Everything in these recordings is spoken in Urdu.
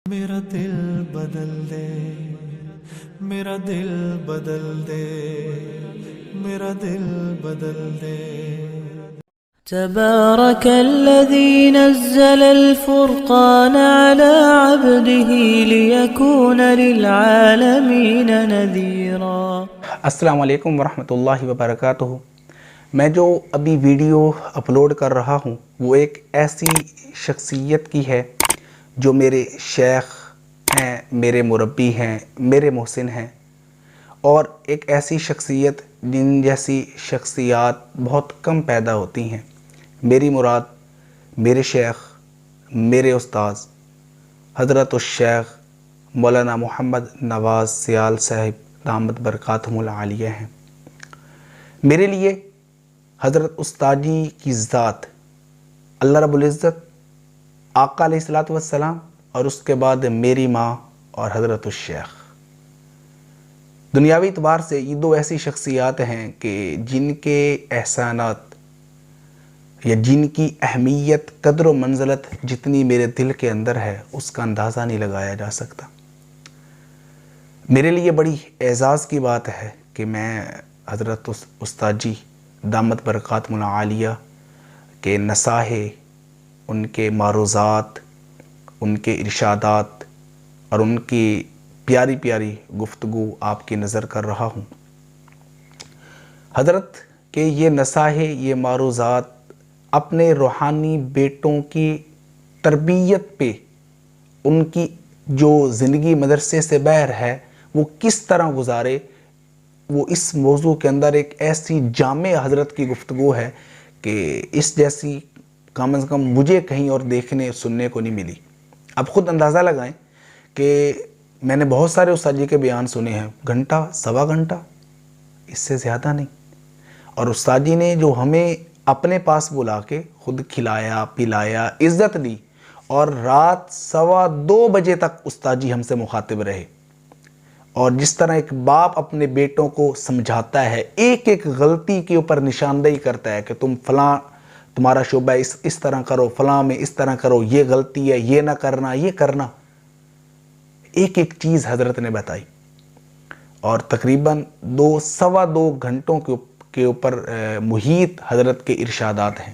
میرا دل بدل دے، میرا دل بدل دے، میرا دل بدل دے۔ تبارك الذي نزل الفرقان على عبده ليكون للعالمين نذيرا۔ السلام علیکم ورحمۃ اللہ وبرکاتہ۔ میں جو ابھی ویڈیو اپلوڈ کر رہا ہوں وہ ایک ایسی شخصیت کی ہے جو میرے شیخ ہیں، میرے مربی ہیں، میرے محسن ہیں، اور ایک ایسی شخصیت جن جیسی شخصیات بہت کم پیدا ہوتی ہیں۔ میری مراد میرے شیخ، میرے استاذ حضرت الشیخ مولانا محمد نواز سیال صاحب دامت برکاتہم العالیہ ہیں۔ میرے لیے حضرت استاذی کی ذات، اللہ رب العزت، آقا علیہ الصلوۃ والسلام، اور اس کے بعد میری ماں اور حضرت الشیخ، دنیاوی اعتبار سے یہ دو ایسی شخصیات ہیں کہ جن کے احسانات یا جن کی اہمیت، قدر و منزلت جتنی میرے دل کے اندر ہے اس کا اندازہ نہیں لگایا جا سکتا۔ میرے لیے بڑی اعزاز کی بات ہے کہ میں حضرت استاذی دامت برکاتہم العالیہ کے نصائح، ان کے معروضات، ان کے ارشادات اور ان کی پیاری پیاری گفتگو آپ کی نظر کر رہا ہوں۔ حضرت کے یہ نصائح، یہ معروضات اپنے روحانی بیٹوں کی تربیت پہ، ان کی جو زندگی مدرسے سے باہر ہے وہ کس طرح گزارے، وہ اس موضوع کے اندر ایک ایسی جامع حضرت کی گفتگو ہے کہ اس جیسی کم از کم مجھے کہیں اور دیکھنے سننے کو نہیں ملی۔ اب خود اندازہ لگائیں کہ میں نے بہت سارے استاد جی کے بیان سنے ہیں، گھنٹہ، سوا گھنٹہ، اس سے زیادہ نہیں، اور استاد جی نے جو ہمیں اپنے پاس بلا کے خود کھلایا پلایا، عزت دی، اور رات 2:15 بجے تک استاد جی ہم سے مخاطب رہے، اور جس طرح ایک باپ اپنے بیٹوں کو سمجھاتا ہے، ایک ایک غلطی کے اوپر نشاندہی کرتا ہے کہ تم فلاں، تمہارا شعبہ اس طرح کرو، فلاں میں اس طرح کرو، یہ غلطی ہے، یہ نہ کرنا، یہ کرنا، ایک ایک چیز حضرت نے بتائی، اور تقریباً 2 گھنٹوں کے اوپر محیط حضرت کے ارشادات ہیں۔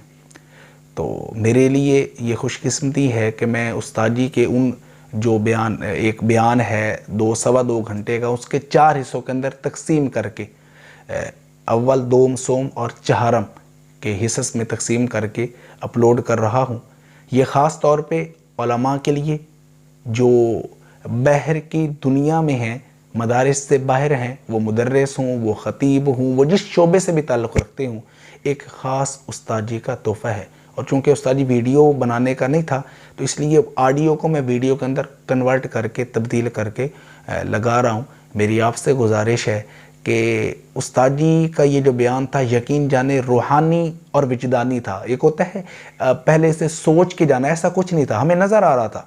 تو میرے لیے یہ خوش قسمتی ہے کہ میں استاد جی کے ان جو ایک بیان ہے 2 گھنٹے کا، اس کے 4 حصوں کے اندر تقسیم کر کے، اول، دوم، سوم اور چہارم کے حصص میں تقسیم کر کے اپلوڈ کر رہا ہوں۔ یہ خاص طور پہ علماء کے لیے جو باہر کی دنیا میں ہیں، مدارس سے باہر ہیں، وہ مدرس ہوں، وہ خطیب ہوں، وہ جس شعبے سے بھی تعلق رکھتے ہوں، ایک خاص استاد جی کا تحفہ ہے۔ اور چونکہ استاد جی ویڈیو بنانے کا نہیں تھا تو اس لیے آڈیو کو میں ویڈیو کے اندر کنورٹ کر کے، تبدیل کر کے لگا رہا ہوں۔ میری آپ سے گزارش ہے کہ استاد جی کا یہ جو بیان تھا، یقین جانے روحانی اور وجدانی تھا۔ ایک ہوتا ہے پہلے سے سوچ کے جانا، ایسا کچھ نہیں تھا، ہمیں نظر آ رہا تھا۔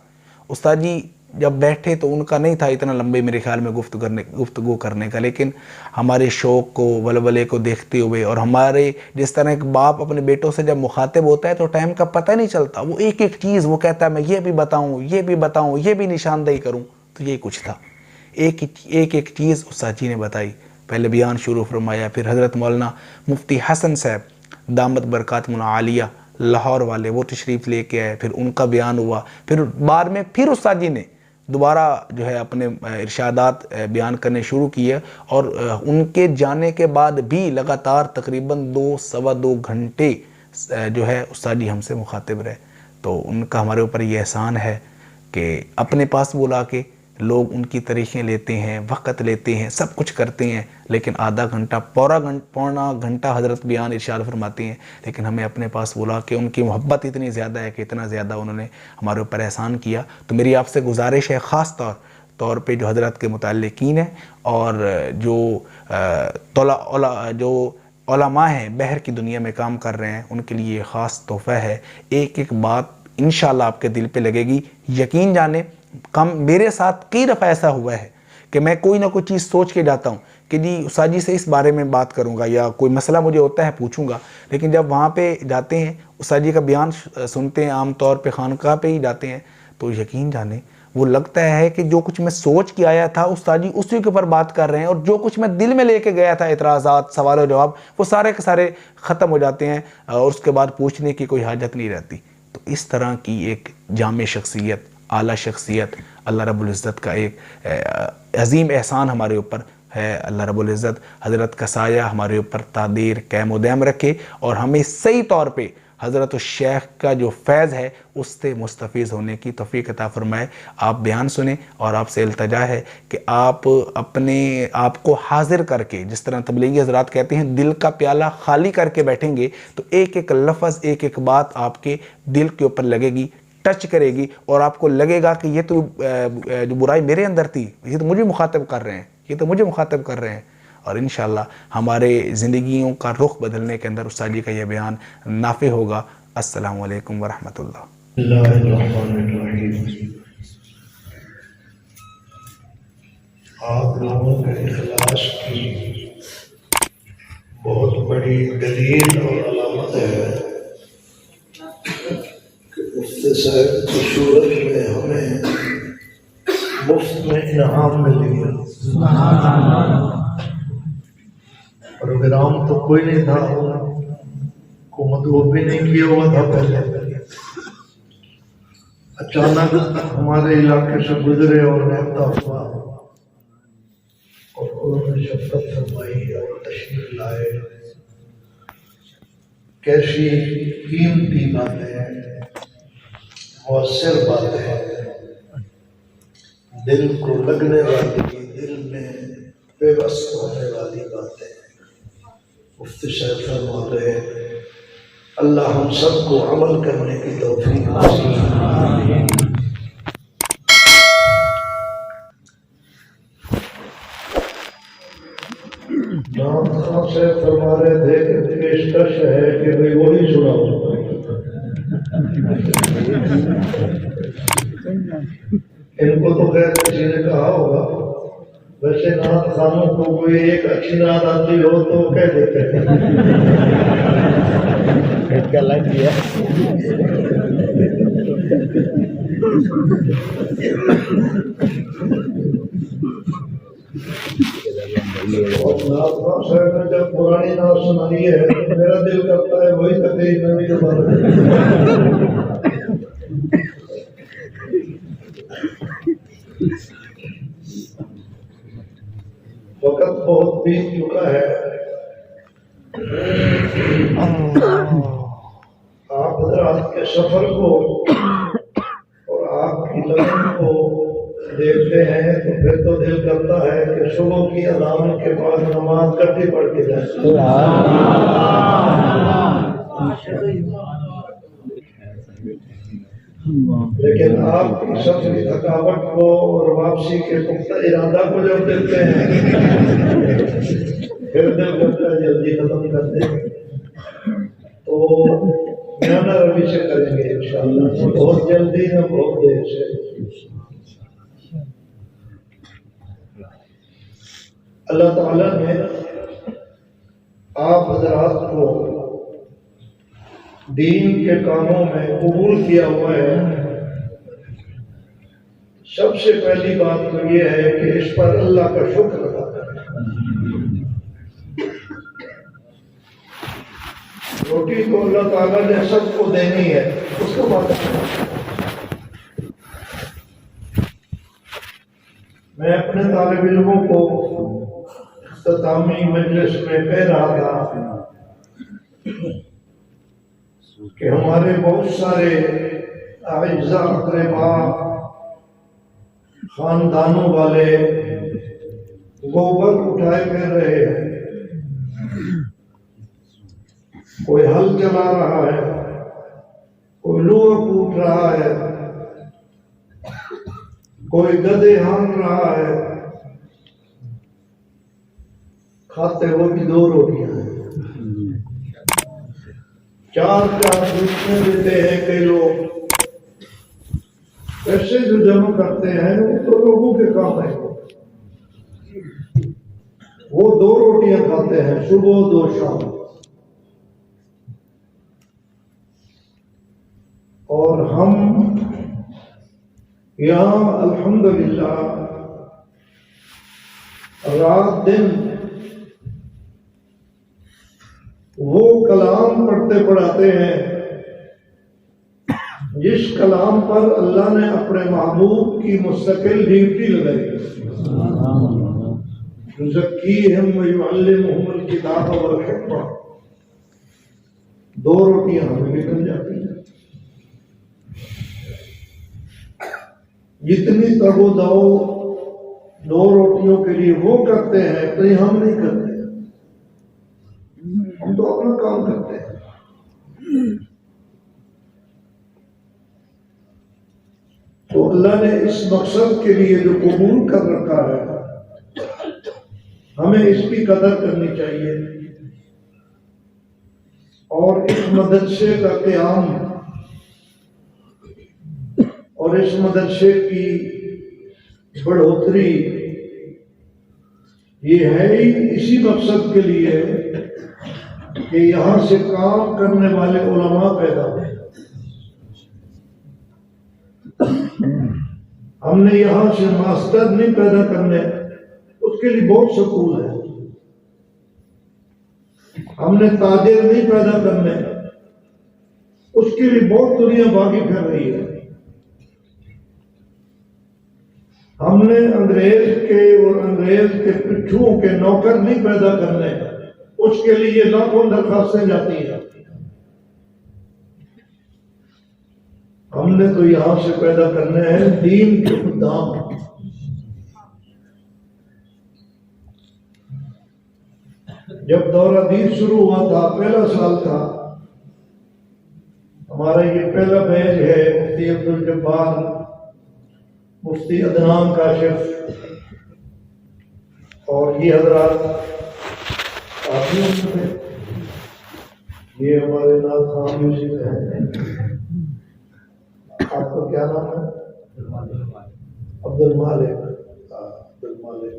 استاد جی جب بیٹھے تو ان کا نہیں تھا اتنا لمبے میرے خیال میں گفتگو کرنے کا، لیکن ہمارے شوق کو، ولولے کو دیکھتے ہوئے، اور ہمارے جس طرح ایک باپ اپنے بیٹوں سے جب مخاطب ہوتا ہے تو ٹائم کا پتہ نہیں چلتا، وہ ایک ایک چیز وہ کہتا ہے میں یہ بھی بتاؤں، یہ بھی بتاؤں، یہ بھی نشاندہی کروں، تو یہ کچھ تھا۔ ایک ایک چیز استاد جی نے بتائی، پہلے بیان شروع فرمایا، پھر حضرت مولانا مفتی حسن صاحب دامت برکاتہم العالیہ لاہور والے وہ تشریف لے کے آئے، پھر ان کا بیان ہوا، پھر بعد میں پھر استاد جی نے دوبارہ جو ہے اپنے ارشادات بیان کرنے شروع کیے، اور ان کے جانے کے بعد بھی لگاتار تقریباً 2 گھنٹے جو ہے استاد جی ہم سے مخاطب رہے۔ تو ان کا ہمارے اوپر یہ احسان ہے کہ اپنے پاس بلا کے لوگ ان کی تاریخیں لیتے ہیں، وقت لیتے ہیں، سب کچھ کرتے ہیں، لیکن آدھا گھنٹہ، پونا گھنٹہ حضرت بیان ارشاد فرماتے ہیں، لیکن ہمیں اپنے پاس بلا کے ان کی محبت اتنی زیادہ ہے کہ اتنا زیادہ انہوں نے ہمارے اوپر احسان کیا۔ تو میری آپ سے گزارش ہے خاص طور پہ جو حضرت کے متعلقین ہیں اور جو علماء ہیں باہر کی دنیا میں کام کر رہے ہیں، ان کے لیے خاص تحفہ ہے۔ ایک ایک بات انشاءاللہ آپ کے دل پہ لگے گی۔ یقین جانے میرے ساتھ کئی دفعہ ایسا ہوا ہے کہ میں کوئی نہ کوئی چیز سوچ کے جاتا ہوں کہ جی استاد جی سے اس بارے میں بات کروں گا، یا کوئی مسئلہ مجھے ہوتا ہے پوچھوں گا، لیکن جب وہاں پہ جاتے ہیں استاد جی کا بیان سنتے ہیں، عام طور پہ خانقاہ پہ ہی جاتے ہیں، تو یقین جانے وہ لگتا ہے کہ جو کچھ میں سوچ کے آیا تھا استاد جی اسی کے اوپر بات کر رہے ہیں، اور جو کچھ میں دل میں لے کے گیا تھا اعتراضات سوال و جواب وہ سارے کے سارے ختم ہو جاتے ہیں اور اس کے بعد پوچھنے کی کوئی حاجت نہیں رہتی۔ تو اس طرح کی ایک جامع شخصیت، اعلیٰ شخصیت اللہ رب العزت کا ایک عظیم احسان ہمارے اوپر ہے۔ اللہ رب العزت حضرت کا سایہ ہمارے اوپر تعدیر قائم و دائم رکھے اور ہمیں صحیح طور پہ حضرت الشیخ کا جو فیض ہے اس سے مستفیض ہونے کی توفیق عطا فرمائے۔ آپ بیان سنیں اور آپ سے التجا ہے کہ آپ اپنے آپ کو حاضر کر کے، جس طرح تبلیغی حضرات کہتے ہیں دل کا پیالہ خالی کر کے بیٹھیں گے تو ایک ایک لفظ، ایک ایک بات آپ کے دل کے اوپر لگے گی، ٹچ کرے گی، اور آپ کو لگے گا کہ یہ تو جو برائی میرے اندر تھی یہ تو مجھے مخاطب کر رہے ہیں، یہ تو مجھے مخاطب کر رہے ہیں۔ اور انشاءاللہ ہمارے زندگیوں کا رخ بدلنے کے اندر استاد جی کا یہ بیان نافع ہوگا۔ السلام علیکم ورحمۃ اللہ۔ اللہ الرحمن الرحیم۔ آپ لوگوں کے اخلاص کی بہت بڑی دلیل اور علامت ہے کہ مفتی صاحب کی صورت میں ہمیں مفت میں انعام مل گیا۔ پروگرام تو کوئی نہیں تھا، کو مطلوب بھی نہیں کیا ہوا تھا پہلے، اچانک ہمارے علاقے سے گزرے اور رہتا ہوا اور انہوں نے شفقت فرمائی اور تشریف لائے۔ کیسی قیمتی باتیں، مؤثر باتیں، دل کو لگنے والی، دل میں بے بس ہونے والی باتیں مفتی صاحب فرما رہے ہیں۔ اللہ ہم سب کو عمل کرنے کی توفیق نصیب فرمائے۔ نام خان سے فرما رہے تھے کہ پیشکش ہے کہ بھئی وہی سناؤ۔ ان کو تو خیر کسی نے کہا ہوگا، ویسے نعت خانوں کو کوئی ایک اچھی نعت آتی ہو تو کہہ دیتے ہیں۔ کیا لگ گیا؟ اور نعت خان صاحب نے جب پرانی نعت سنائی ہے تو میرا دل کرتا ہے وہی تقریر میں بھی دوبارہ۔ وقت بہت بیت چکا ہے، آپ حضرات کے سفر کو اور آپ کی لگن کو دیکھتے ہیں تو پھر تو دل کرتا ہے کہ صبح کی اذان کے بعد نماز کٹی پڑھ کے جائیں۔ لیکن آپ کی سفری تھکاوٹ کو اور واپسی کے پختہ ارادہ کو جب دیکھتے ہیں پھر دل کرتا ہے جلدی ختم کر دیں تو میانہ روی سے کریں گے انشاءاللہ، بہت جلدی نہ بہت دیر سے۔ اللہ تعالیٰ نے آپ حضرات کو دین کے کاموں میں قبول کیا ہوا ہے۔ سب سے پہلی بات تو یہ ہے کہ اس پر اللہ کا شکر ادا کریں۔ روٹی تو اللہ تعالیٰ نے سب کو دینی ہے، اس کو بات میں اپنے طالب علموں کو اختتامی مجلس میں کہہ رہا تھا کہ ہمارے بہت سارے اعزاء اقرباء خاندانوں والے گوبر اٹھائے پھر رہے ہیں، کوئی ہل چلا رہا ہے، کوئی لوہا کوٹ رہا ہے، کوئی گدے ہان رہا ہے، کھاتے وہ بھی 2 روٹیاں ہیں، 4 روٹیاں دیتے ہیں کئی لوگ۔ پیسے جو جمع کرتے ہیں وہ تو لوگوں کے کام ہے، وہ 2 روٹیاں کھاتے ہیں، صبح 2 شام، اور ہم یہاں الحمدللہ رات دن وہ کلام پڑھتے پڑھاتے ہیں جس کلام پر اللہ نے اپنے محبوب کی مستقل ڈیوٹی لگائی، یزکیہم ویعلمہم الکتاب والحکمہ۔ دو روٹیاں ہمیں نکل جاتی ہیں، جتنی تگ و دو دو روٹیوں کے لیے وہ کرتے ہیں تو ہم نہیں کرتے، ہم تو اپنا کام کرتے ہیں۔ تو اللہ نے اس مقصد کے لیے جو قبول کر رکھا ہے ہمیں اس کی قدر کرنی چاہیے، اور اس مدرسے کا قیام اور اس مدرسے کی بڑھوتری یہ ہے ہی اسی مقصد کے لیے کہ یہاں سے کام کرنے والے علماء پیدا ہوں۔ ہم نے یہاں سے ماسٹر نہیں پیدا کرنے، اس کے لیے بہت سکول ہے۔ ہم نے تاجر نہیں پیدا کرنے، اس کے لیے بہت دنیا باغی پھر رہی ہے۔ ہم نے انگریز کے اور انگریز کے پٹھوں کے نوکر نہیں پیدا کرنے، اس کے لیے لاکھوں درخواستیں جاتی ہیں۔ ہم نے تو یہاں سے پیدا کرنے ہیں دین کے خدام۔ جب دورہ دین شروع ہوا تھا، پہلا سال تھا ہمارا، یہ پہلا بیچ ہے مفتی عبدالجبار، مفتی عدنان کاشف اور یہ حضرات آدمیوں سے تھے۔ یہ ہمارے نام خان یوسف ہیں۔ آپ کا کیا نام ہے؟ عبد المالک۔ عبد المالک،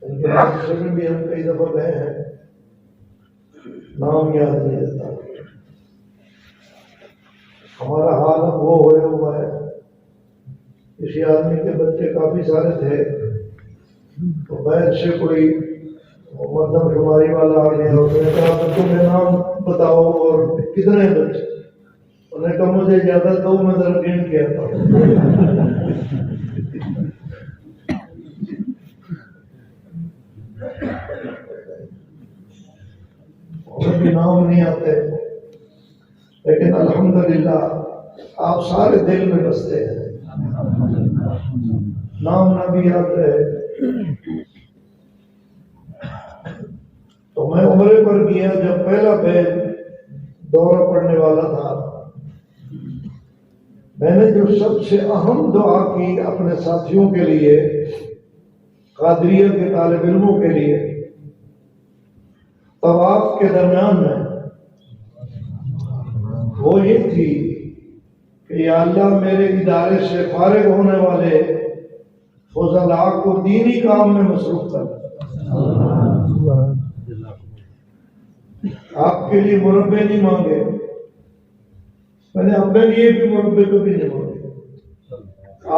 ان کے مدرسے میں بھی ہم کئی دفعہ گئے ہیں، نام یاد نہیں رہتا۔ ہمارا حال اب وہ ہوئے ہوا ہے، کسی آدمی کے بچے کافی سارے تھے تو بیت سے کوئی مردم شماری والا آ گیا، اس نے کہا کہ تمہیں نام بتاؤ اور کتنے بچے؟ انہوں نے کہا مجھے زیادہ دو میں درگین کیا تھا۔ انہیں بھی نام نہیں آتے، لیکن الحمدللہ آپ سارے دل میں بستے ہیں، نام نہ بھی یاد رہے۔ تو میں عمرے پر گیا، جب پہلا بیچ دورہ پڑنے والا تھا، میں نے جو سب سے اہم دعا کی اپنے ساتھیوں کے لیے، قادریہ کے طالب علموں کے لیے، طواف کے درمیان میں، وہ یہ تھی کہ یا اللہ میرے ادارے سے فارغ ہونے والے فضلاء کو دینی کام میں مصروف کر۔ آپ کے لیے مربے نہیں مانگے، میں نے اپنے لیے بھی مربے کبھی نہیں مانگے،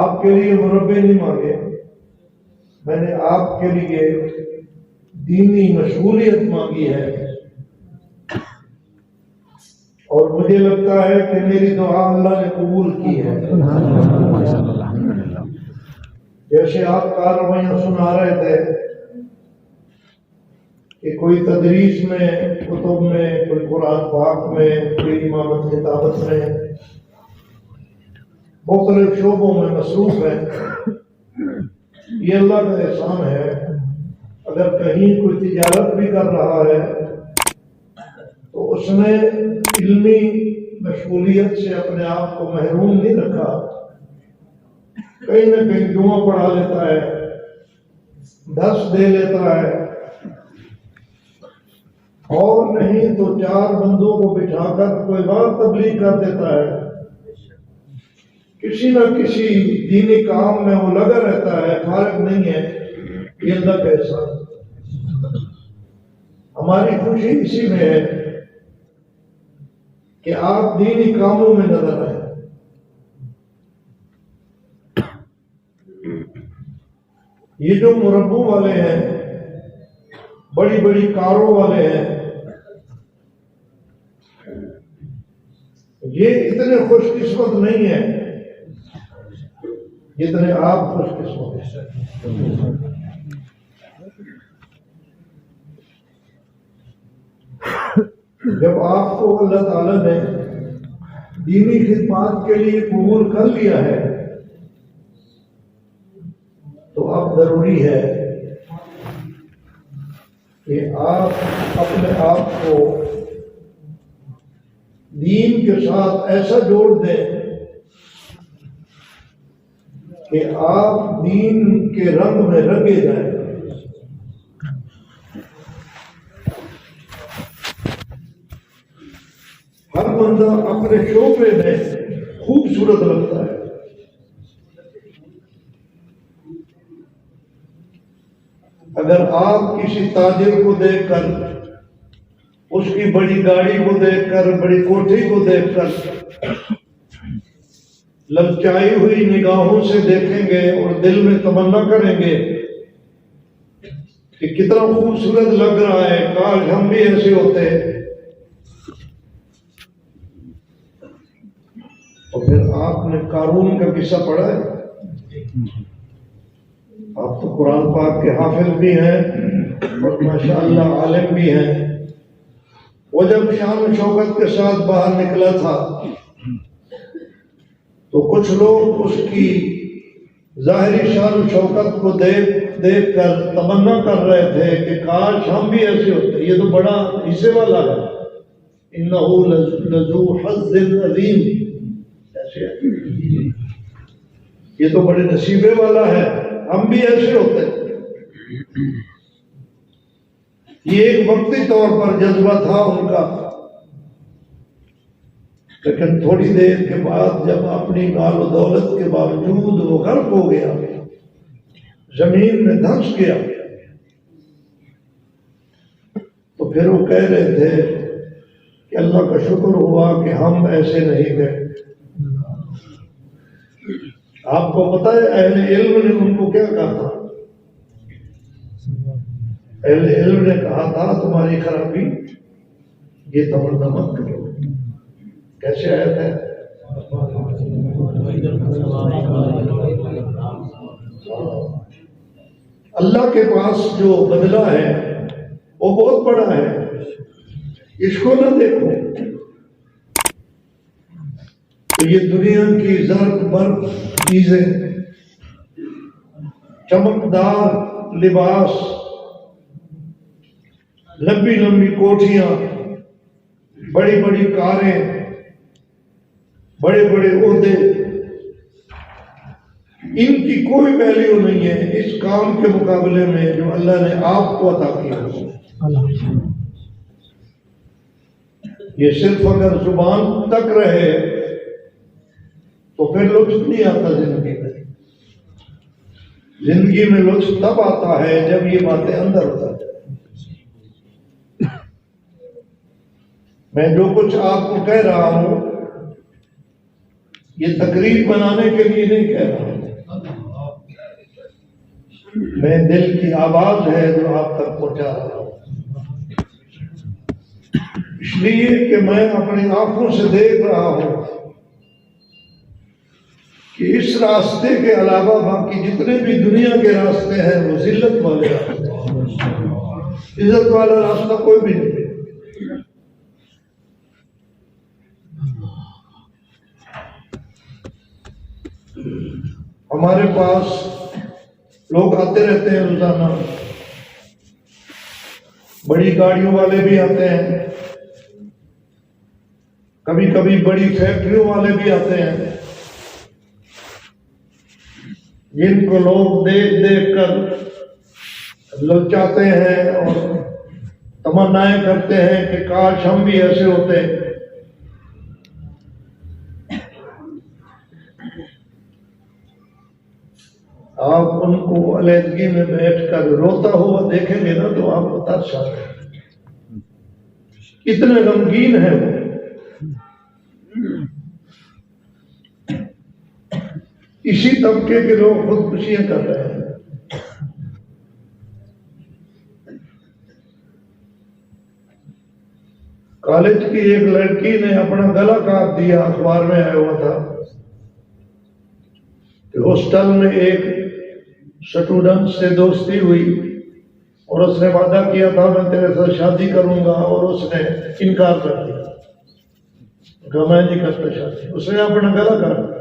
آپ کے لیے مربے نہیں مانگے، میں نے آپ کے لیے دینی مشغولیت مانگی ہے، اور مجھے لگتا ہے کہ میری دعا اللہ نے قبول کی ہے۔ جیسے آپ کارروائیاں سنا رہے تھے کہ کوئی تدریس میں، کتب میں، کوئی قرآن پاک میں، کوئی امامت کتابت میں، مختلف شعبوں میں مصروف ہے، یہ اللہ کا احسان ہے۔ اگر کہیں کوئی تجارت بھی کر رہا ہے تو اس نے علمی مشغولیت سے اپنے آپ کو محروم نہیں رکھا، کہیں نہ کہیں جمعہ پڑھا لیتا ہے، درس دے لیتا ہے، اور نہیں تو 4 بندوں کو بٹھا کر کوئی بات تبلیغ کر دیتا ہے، کسی نہ کسی دینی کام میں وہ لگا رہتا ہے، فارغ نہیں ہے۔ یہ اللہ کا احسان۔ ہماری خوشی اسی میں ہے کہ آپ دینی کاموں میں نظر آئیں۔ یہ جو مربوں والے ہیں، بڑی بڑی کاروں والے ہیں، یہ اتنے خوش قسمت نہیں ہیں جتنے آپ خوش قسمت ہیں۔ جب آپ کو اللہ تعالیٰ نے دینی خدمات کے لیے قبول کر لیا ہے تو اب ضروری ہے کہ آپ اپنے آپ کو دین کے ساتھ ایسا جوڑ دیں کہ آپ دین کے رنگ میں رنگے جائیں۔ ہر بندہ اپنے شعبے میں خوبصورت لگتا ہے۔ اگر آپ کسی تاجر کو دیکھ کر، اس کی بڑی گاڑی کو دیکھ کر، بڑی کوٹھی کو دیکھ کر للچائی ہوئی نگاہوں سے دیکھیں گے اور دل میں تمنا کریں گے کہ کتنا خوبصورت لگ رہا ہے، کاش ہم بھی ایسے ہوتے، تو پھر آپ نے قارون کا قصہ پڑھا ہے؟ آپ تو قرآن پاک کے حافظ بھی ہیں اور ماشاءاللہ عالم بھی ہیں۔ وہ جب شان و شوکت کے ساتھ باہر نکلا تھا تو کچھ لوگ اس کی ظاہری شان و شوکت کو دیکھ کر تمنا کر رہے تھے کہ کاش ہم بھی ایسے ہوتے، یہ تو بڑا حصے والا ہے، انہ لذو حظ عظیم، ایسے یہ تو بڑے نصیبے والا ہے، ہم بھی ایسے ہوتے۔ یہ ایک وقتی طور پر جذبہ تھا ان کا، لیکن تھوڑی دیر کے بعد جب اپنی مال و دولت کے باوجود وہ غرق ہو گیا، زمین میں دھنس گیا، تو پھر وہ کہہ رہے تھے کہ اللہ کا شکر ہوا کہ ہم ایسے نہیں گئے۔ آپ کو پتہ ہے اہل علم نے ان کو کیا کہا تھا؟ اہل علم نے کہا تھا تمہاری خرابی یہ تمنا مت کرو۔ کیسے آیت ہے؟ اللہ کے پاس جو بدلہ ہے وہ بہت بڑا ہے، اس کو نہ دیکھو۔ تو یہ دنیا کی زرق برق چیزیں، چمکدار لباس، لمبی لمبی کوٹھیاں، بڑی بڑی کاریں، بڑے بڑے عہدے، ان کی کوئی ویلیو نہیں ہے اس کام کے مقابلے میں جو اللہ نے آپ کو عطا کیا۔ یہ صرف اگر زبان تک رہے تو پھر لطف نہیں آتا زندگی میں۔ زندگی میں لطف تب آتا ہے جب یہ باتیں اندر ہوتا ہے۔ میں جو کچھ آپ کو کہہ رہا ہوں یہ تقریر بنانے کے لیے نہیں کہہ رہا ہوں، میں دل کی آواز ہے جو آپ تک پہنچا رہا ہوں، اس لیے کہ میں اپنی آنکھوں سے دیکھ رہا ہوں کہ اس راستے کے علاوہ باقی جتنے بھی دنیا کے راستے ہیں وہ ذلت والے راستے ہیں، عزت والا راستہ کوئی بھی نہیں۔ ہمارے پاس لوگ آتے رہتے ہیں روزانہ، بڑی گاڑیوں والے بھی آتے ہیں، کبھی کبھی بڑی فیکٹریوں والے بھی آتے ہیں، جن کو لوگ دیکھ دیکھ کر للچاتے ہیں اور تمنائیں کرتے ہیں کہ کاش ہم بھی ایسے ہوتے۔ آپ ان کو علیحدگی میں بیٹھ کر روتا ہوا دیکھیں گے نا تو آپ کو ترس آئے گا، کتنے غمگین ہیں وہ۔ اسی طبقے کے لوگ خودکشیاں کر رہے ہیں، کالج کی ایک لڑکی نے اپنا گلا کاٹ دیا، اخبار میں آیا ہوا تھا کہ ہاسٹل میں ایک اسٹوڈنٹ سے دوستی ہوئی اور اس نے وعدہ کیا تھا میں تیرے ساتھ شادی کروں گا، اور اس نے انکار کر دیا، کہا میں نہیں کرتا شادی، اس نے اپنا گلا کاٹ دیا۔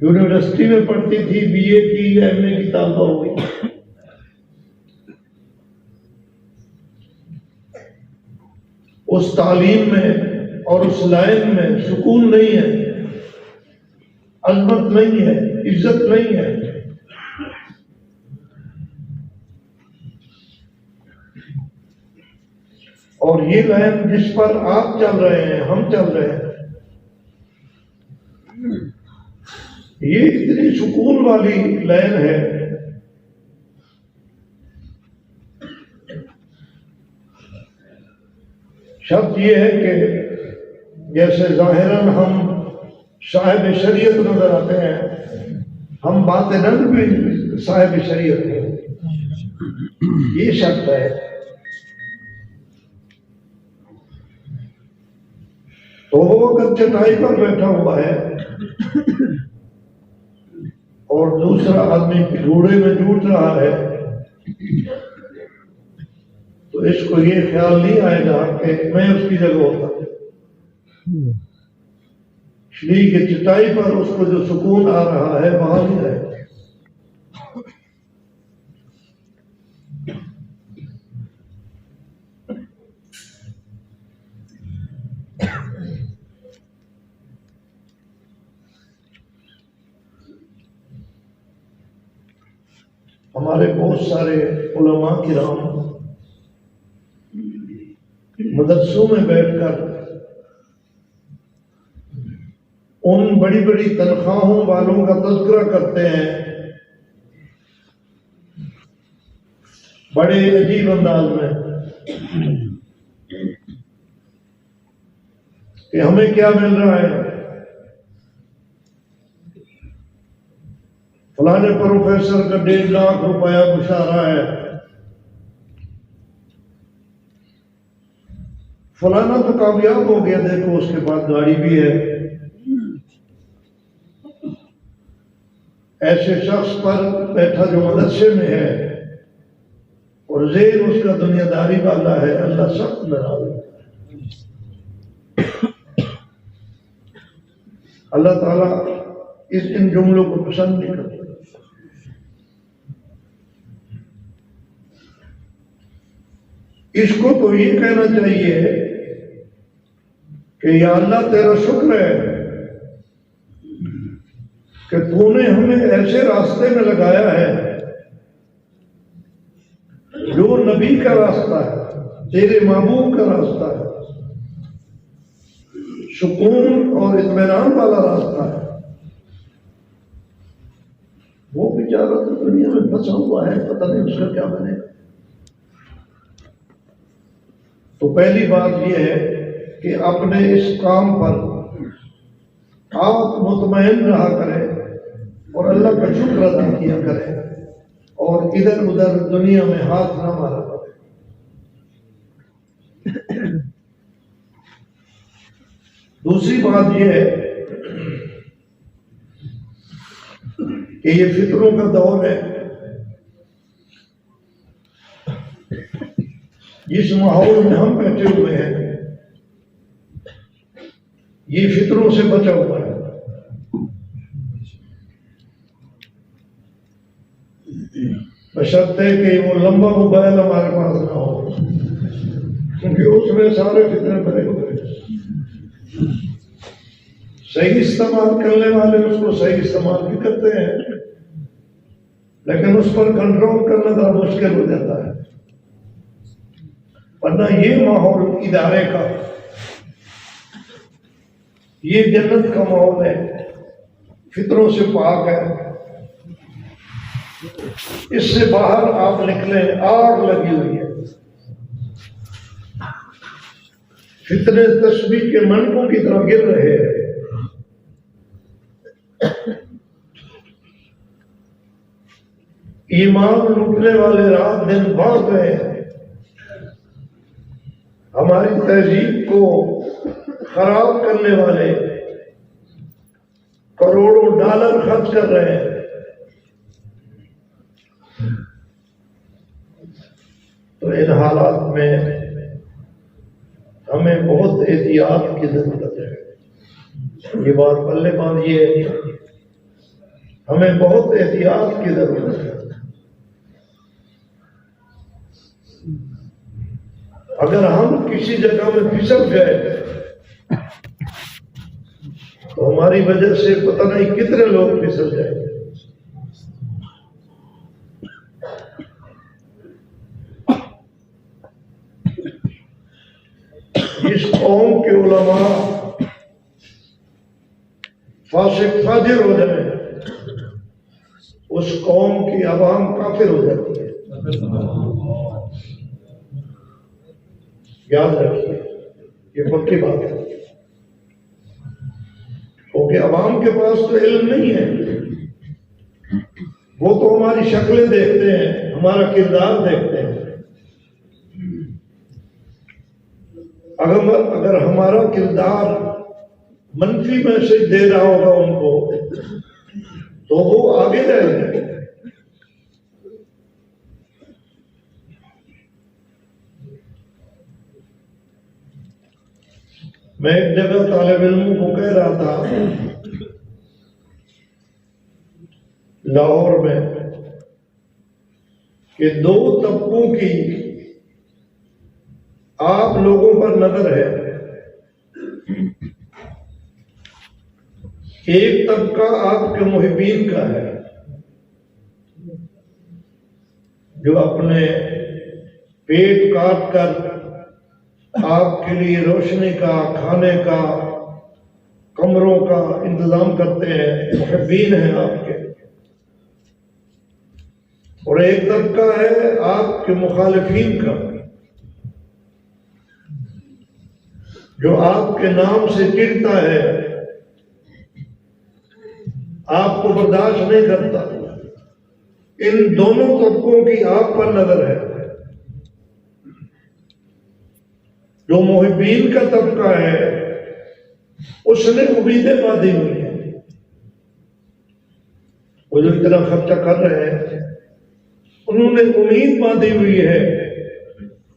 یونیورسٹی میں پڑھتی تھی، بی اے کی یا ایم اے کی طالبہ ہوئی، اس تعلیم میں اور اس لائن میں سکون نہیں ہے، عظمت نہیں ہے، عزت نہیں ہے۔ اور یہ لائن جس پر آپ چل رہے ہیں، ہم چل رہے ہیں، یہ اتنی سکون والی لائن ہے شرط یہ ہے کہ جیسے ظاہراً ہم صاحب شریعت نظر آتے ہیں، ہم باطناً بھی صاحب شریعت ہیں، یہ شرط ہے۔ تو وہ اگر چٹائی پر بیٹھا ہوا ہے اور دوسرا آدمی گھوڑے میں جوٹ رہا ہے تو اس کو یہ خیال نہیں آئے گا کہ میں اس کی جگہ ہوتا، اس لیے کہ چٹائی پر اس کو جو سکون آ رہا ہے وہاں نہیں رہے گا۔ ہمارے بہت سارے علماء کرام مدرسوں میں بیٹھ کر ان بڑی بڑی تنخواہوں والوں کا تذکرہ کرتے ہیں، بڑے عجیب انداز میں، کہ ہمیں کیا مل رہا ہے، فلانے پروفیسر کا 1.5 لاکھ روپیہ مشاہرہ ہے، فلانا تو کامیاب ہو گیا، دیکھو اس کے پاس گاڑی بھی ہے۔ ایسے شخص پر بیٹھا جو مدرسے میں ہے اور زیر اس کا دنیا داری والا ہے، اللہ سخت ناراض ہے۔ اللہ تعالیٰ ان جملوں کو پسند نہیں کرتا۔ اس کو تو یہ کہنا چاہیے کہ یا اللہ تیرا شکر ہے کہ تو نے ہمیں ایسے راستے میں لگایا ہے جو نبی کا راستہ ہے، تیرے محبوب کا راستہ ہے، سکون اور اطمینان والا راستہ ہے۔ وہ بیچارہ تو دنیا میں پھنسا ہوا ہے، پتہ نہیں اس کا کیا بنے گا۔ تو پہلی بات یہ ہے کہ اپنے اس کام پر آپ مطمئن رہا کریں اور اللہ کا شکر ادا کیا کریں اور ادھر ادھر دنیا میں ہاتھ نہ مارا کریں۔ دوسری بات یہ ہے کہ یہ فطروں کا دور ہے، جس ماحول میں ہم بیٹھے ہوئے ہیں یہ فطروں سے بچا ہوا ہے۔ بشرطے کہ وہ لمبا موبائل ہمارے پاس نہ ہو، کیونکہ اس میں سارے فطرے بھرے ہوئے ہیں۔ صحیح استعمال کرنے والے اس کو صحیح استعمال بھی کرتے ہیں، لیکن اس پر کنٹرول کرنا ذرا مشکل ہو جاتا ہے۔ ورنہ یہ ماحول ادارے کا، یہ جنت کا ماحول ہے، فطروں سے پاک ہے۔ اس سے باہر آپ نکلیں، آگ لگی ہوئی ہے، فطرے تسبیح کے منڈپوں کی طرح گر رہے ہیں۔ ایمان لوٹنے والے رات دن بھاگ رہے ہیں، ہماری تہذیب کو خراب کرنے والے کروڑوں ڈالر خرچ کر رہے ہیں. تو ان حالات میں ہمیں بہت احتیاط کی ضرورت ہے. یہ بات پلے باندھیے، ہمیں بہت احتیاط کی ضرورت ہے. اگر ہم کسی جگہ میں پھسل گئے تو ہماری وجہ سے پتہ نہیں کتنے لوگ پھسل جائیں گے. اس قوم کے علماء فاسق فاجر ہو جائیں، اس قوم کی عوام کافر ہو جاتی ہے. یاد رکھیے، یہ پکی بات ہے. کیونکہ عوام کے پاس تو علم نہیں ہے، وہ تو ہماری شکلیں دیکھتے ہیں، ہمارا کردار دیکھتے ہیں. اگر ہمارا کردار منفی میسج دے رہا ہوگا ان کو تو وہ آگے جائیں گے. میں ایک جگہ طالب علموں کو کہہ رہا تھا لاہور میں کہ دو طبقوں کی آپ لوگوں پر نظر ہے. ایک طبقہ آپ کے محبین کا ہے جو اپنے پیٹ کاٹ کر آپ کے لیے روشنی کا، کھانے کا، کمروں کا انتظام کرتے ہیں، محبین ہیں آپ کے. اور ایک طبقہ ہے آپ کے مخالفین کا جو آپ کے نام سے چڑھتا ہے، آپ کو برداشت نہیں کرتا. ان دونوں طبقوں کی آپ پر نظر ہے. جو محبین کا طبقہ ہے اس نے امیدیں باندھی ہوئی ہیں. وہ جو اتنا خرچہ کر رہے ہیں انہوں نے امید باندھی ہوئی ہے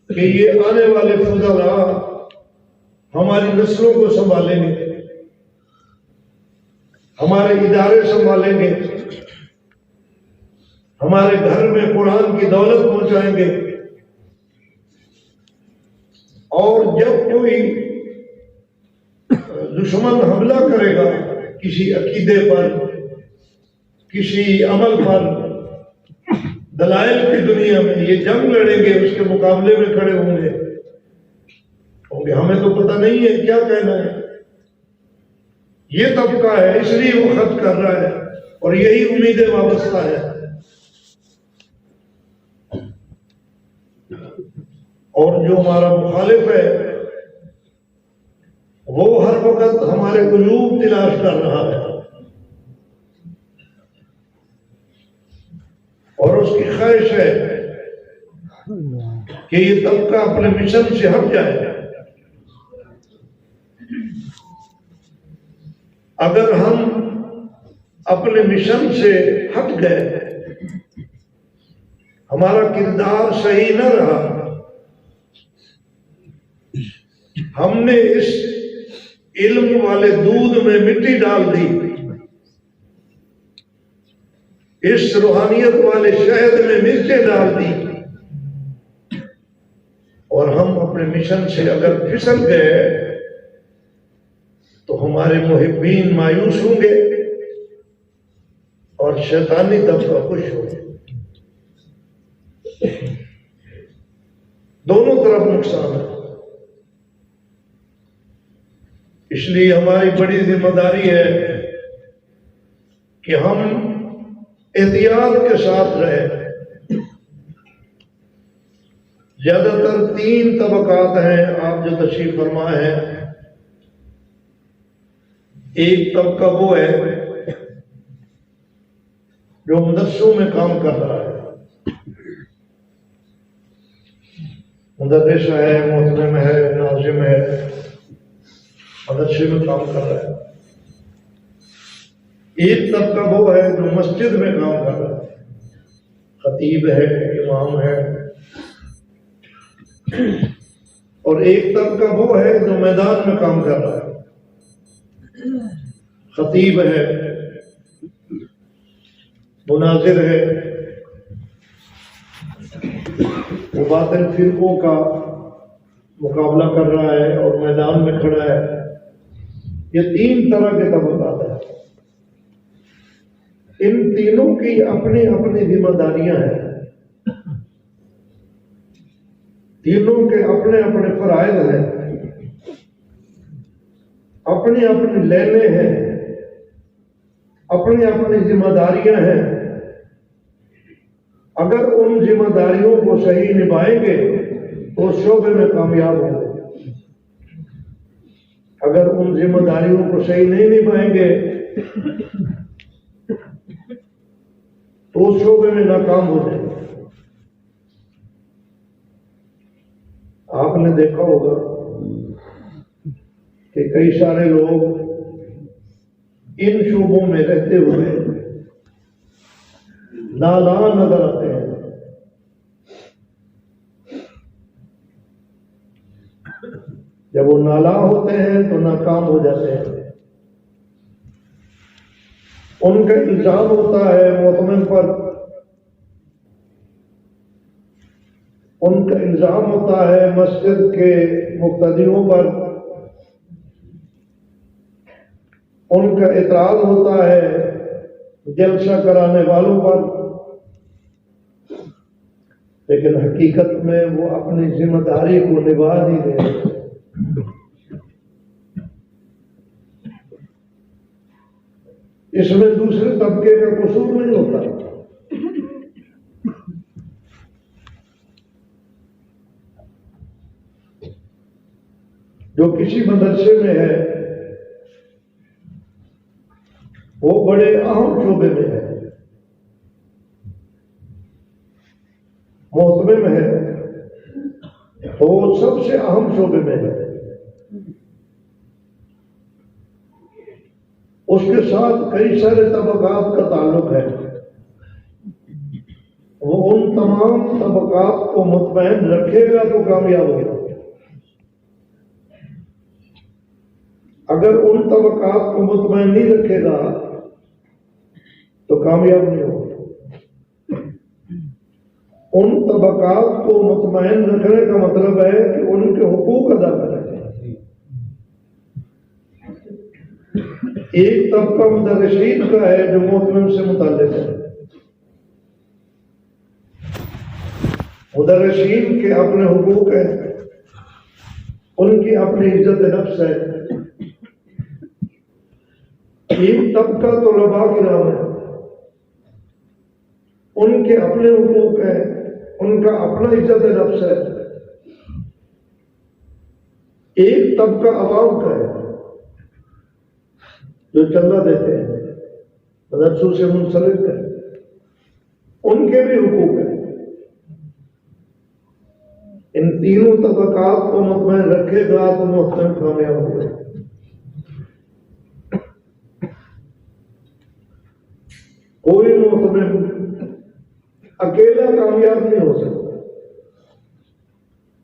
کہ یہ آنے والے فضلاء ہماری نسلوں کو سنبھالیں گے، ہمارے ادارے سنبھالیں گے، ہمارے گھر میں قرآن کی دولت پہنچائیں گے. اور جب کوئی دشمن حملہ کرے گا کسی عقیدے پر، کسی عمل پر، دلائل کی دنیا میں یہ جنگ لڑیں گے، اس کے مقابلے میں کھڑے ہوں گے. کیونکہ ہمیں تو پتہ نہیں ہے کیا کہنا ہے. یہ طبقہ ہے اس لیے وہ خط کر رہا ہے اور یہی امیدیں وابستہ ہے. اور جو ہمارا مخالف ہے وہ ہر وقت ہمارے قلوب تلاش کر رہا ہے اور اس کی خواہش ہے کہ یہ طبقہ اپنے مشن سے ہٹ جائے. اگر ہم اپنے مشن سے ہٹ گئے، ہمارا کردار صحیح نہ رہا، ہم نے اس علم والے دودھ میں مٹی ڈال دی، اس روحانیت والے شہد میں مرچیں ڈال دی، اور ہم اپنے مشن سے اگر پھسل گئے تو ہمارے محبین مایوس ہوں گے اور شیطانی طبقہ خوش ہوگا. دونوں طرف نقصان ہے. اس لیے ہماری بڑی ذمہ داری ہے کہ ہم احتیاط کے ساتھ رہیں. زیادہ تر 3 طبقات ہیں آپ جو تشریف فرما ہیں. ایک طبقہ وہ ہے جو مدرسوں میں کام کر رہا ہے، مدرس ہے، محترم ہے، ناظم ہے، مدرسے میں کام کر رہا ہے. ایک طبقہ وہ ہے جو مسجد میں کام کر رہا ہے، خطیب ہے، امام ہے، اور ایک طبقہ وہ ہے جو میدان میں کام کر رہا ہے، خطیب ہے، مناظر ہے، وہ باطل فرقوں کا مقابلہ کر رہا ہے اور میدان میں کھڑا ہے. یہ تین طرح کے طبقات ہیں. ان تینوں کی اپنی اپنی ذمہ داریاں ہیں، تینوں کے اپنے اپنے فرائض ہیں، اپنی اپنی لینے ہیں، اپنی اپنی ذمہ داریاں ہیں. اگر ان ذمہ داریوں کو صحیح نبھائیں گے تو اس شعبے میں کامیاب ہوں گے. اگر ان ذمہ داریوں کو صحیح نہیں نبھائیں گے تو اس شعبے میں ناکام ہو جائیں گے. آپ نے دیکھا ہوگا کہ کئی سارے لوگ ان شعبوں میں رہتے ہوئے نالاں نظر آتے ہیں. جب وہ نالاں ہوتے ہیں تو ناکام ہو جاتے ہیں. ان کا الزام ہوتا ہے مؤتمن پر، ان کا الزام ہوتا ہے مسجد کے مقتدیوں پر، ان کا اعتراض ہوتا ہے جلسہ کرانے والوں پر. لیکن حقیقت میں وہ اپنی ذمہ داری کو نبھا نہیں رہے. اس میں دوسرے طبقے کا قصور نہیں ہوتا. جو کسی مدرسے میں ہے وہ بڑے اہم شعبے میں ہے، محتمم ہے تو وہ سب سے اہم شعبے میں ہے. اس کے ساتھ کئی سارے طبقات کا تعلق ہے. وہ ان تمام طبقات کو مطمئن رکھے گا تو کامیاب ہوگا. اگر ان طبقات کو مطمئن نہیں رکھے گا تو کامیاب نہیں ہوگا. ان طبقات کو مطمئن رکھنے کا مطلب ہے کہ ان کے حقوق ادا کریں. ایک طبقہ مدرسین کا ہے جو محتمم سے متعلق ہے. مدرسین کے اپنے حقوق ہیں، ان کی اپنی عزت نفس ہے. ایک طبقہ طلباء کرام ہے، ان کے اپنے حقوق ہیں، ان کا اپنا عزت نفس ہے. ایک طبقہ عوام کا ہے جو چندہ دیتے ہیں، مدرسوں سے منسلک ہے، ان کے بھی حقوق ہیں. ان تینوں طبقات کو مطمئن رکھے گا تو محترم کامیاب ہوگا. کوئی محترم اکیلا کامیاب نہیں ہو سکتا.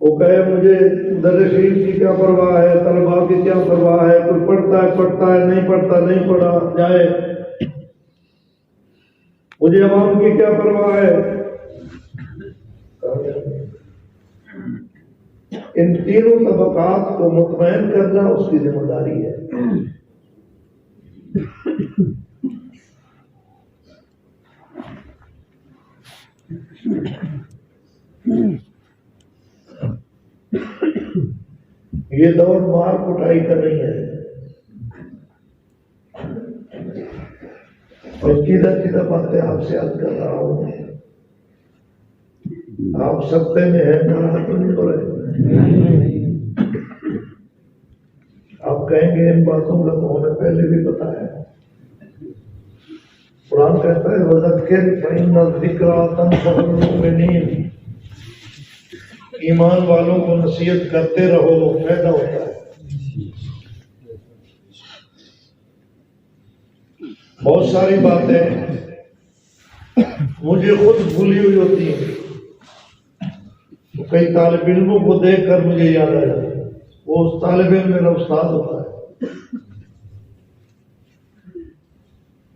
وہ کہے مجھے مدرسین کی کیا پرواہ ہے، طلباء کی کیا پرواہ ہے، کوئی پڑھتا ہے پڑھتا ہے، نہیں پڑھتا نہیں پڑھا جائے، مجھے عوام کی کیا پرواہ ہے. ان تینوں طبقات کو مطمئن کرنا اس کی ذمہ داری ہے. یہ دور مار کٹائی کا نہیں ہے. اور سیدھا باتیں آپ سے عرض کر رہا ہوں. آپ سکتے میں ہیں ناراض تو نہیں ہو رہے. آپ کہیں گے ان باتوں کا تو ہمیں پہلے بھی پتا ہے. قرآن کہتا ہے وَذَكِّرْ فَإِنَّ الذِّكْرَىٰ تَنفَعُ الْمُؤْمِنِينَ. ایمان والوں کو نصیحت کرتے رہو، فائدہ ہوتا ہے۔ بہت ساری باتیں مجھے خود بھولی ہوئی ہوتی ہیں، تو کئی طالب علموں کو دیکھ کر مجھے یاد آ جاتا ہے، وہ اس طالب علم میرا استاد ہوتا ہے۔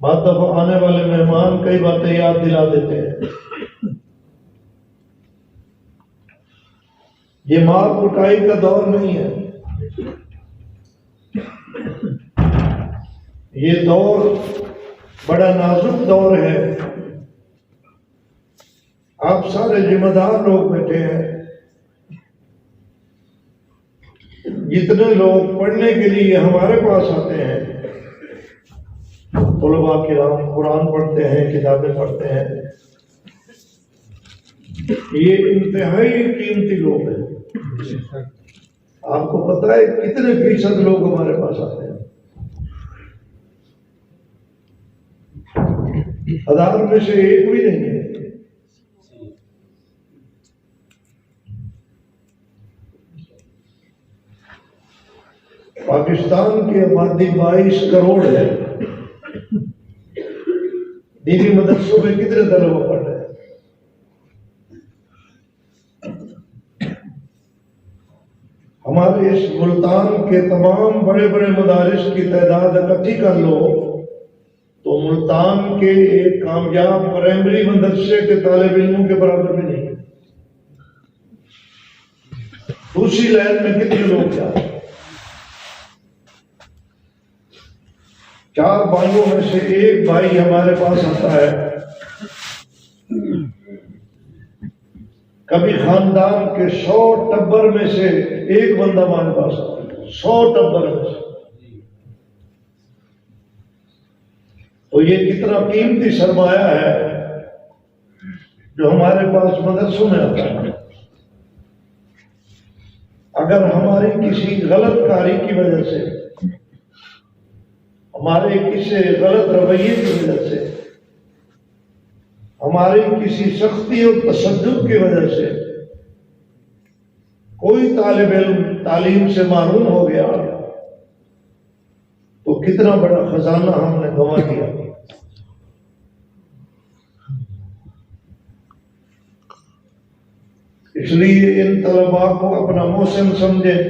بعد دفعہ آنے والے مہمان کئی باتیں یاد دلا دیتے ہیں۔ یہ مار کٹائی کا دور نہیں ہے، یہ دور بڑا نازک دور ہے۔ آپ سارے ذمہ دار لوگ بیٹھے ہیں، جتنے لوگ پڑھنے کے لیے ہمارے پاس آتے ہیں، طلباء کرام قرآن پڑھتے ہیں، کتابیں پڑھتے ہیں، یہ انتہائی قیمتی لوگ ہیں۔ آپ کو پتہ ہے کتنے فیصد لوگ ہمارے پاس آتے ہیں؟ 1000 میں سے ایک بھی نہیں ہے۔ پاکستان کی آبادی 22 کروڑ ہے، دینی مدرسوں میں کتنے طلبہ پڑھ رہے ہیں؟ ہمارے اس ملتان کے تمام بڑے بڑے مدارس کی تعداد اکٹھی کر لو تو ملتان کے ایک کامیاب پرائمری مدرسے کے طالب علموں کے برابر بھی نہیں۔ دوسری لائن میں کتنے لوگ جا رہے ہیں؟ 4 بھائیوں میں سے ایک بھائی ہمارے پاس آتا ہے، کبھی خاندان کے 100 ٹبر میں سے ایک بندہ ہمارے پاس آتا ہے، 100 ٹبر میں سے۔ تو یہ کتنا قیمتی سرمایہ ہے جو ہمارے پاس مدرسوں میں آتا ہے۔ اگر ہماری کسی غلط کاری کی وجہ سے، ہمارے کسی غلط رویے کی وجہ سے، ہماری کسی سختی اور تشدد کی وجہ سے کوئی طالب علم تعلیم سے محروم ہو گیا تو کتنا بڑا خزانہ ہم نے گنوا دیا۔ اس لیے ان طلباء کو اپنا محسن سمجھیں۔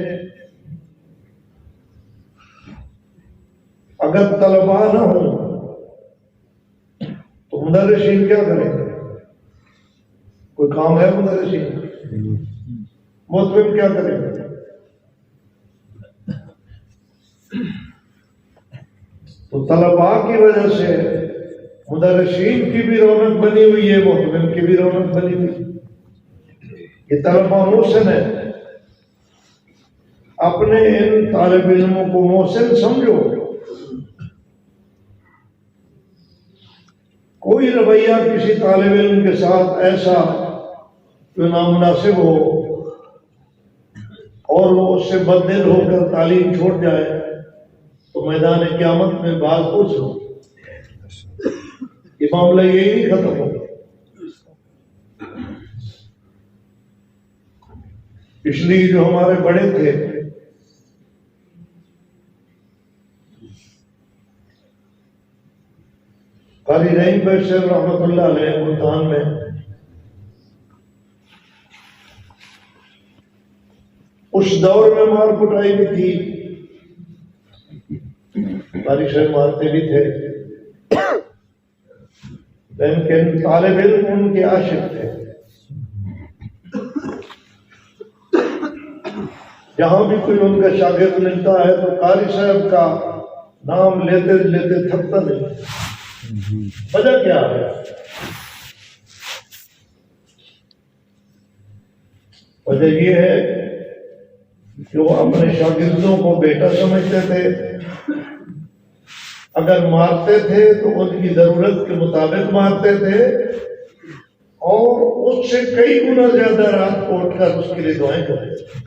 اگر طلباء نہ ہوں تو مدرسین کیا کریں گے؟ کوئی کام ہے مدرسین؟ مطلب کیا کریں گے؟ تو طلباء کی وجہ سے مدرسین کی بھی رونق بنی ہوئی ہے، مطلب کی بھی رونق بنی ہوئی۔ یہ طلباء محسن ہے، اپنے ان طالب علموں کو محسن سمجھو۔ کوئی رویہ کسی طالب علم کے ساتھ ایسا جو نامناسب ہو اور وہ اس سے بددل ہو کر تعلیم چھوڑ جائے تو میدان قیامت میں باز پوچھ ہو، یہ معاملہ یہی نہیں ختم ہو۔ اس لیے جو ہمارے بڑے تھے قاری رحیم بھائی صاحب رحمۃ اللہ علیہ ملتان میں اس دور میں مار کٹائی بھی تھی، قاری صاحب مارتے بھی تھے، لیکن طالب علم ان کے عاشق تھے۔ جہاں بھی کوئی ان کا شاگرد ملتا ہے تو قاری صاحب کا نام لیتے لیتے تھکتا نہیں۔ وجہ کیا ہے؟ وجہ یہ ہے کہ وہ اپنے شاگردوں کو بیٹا سمجھتے تھے، اگر مارتے تھے تو ان کی ضرورت کے مطابق مارتے تھے اور اس سے کئی گنا زیادہ رات کو اٹھ کر اس کے لیے دعائیں کرتے تھے۔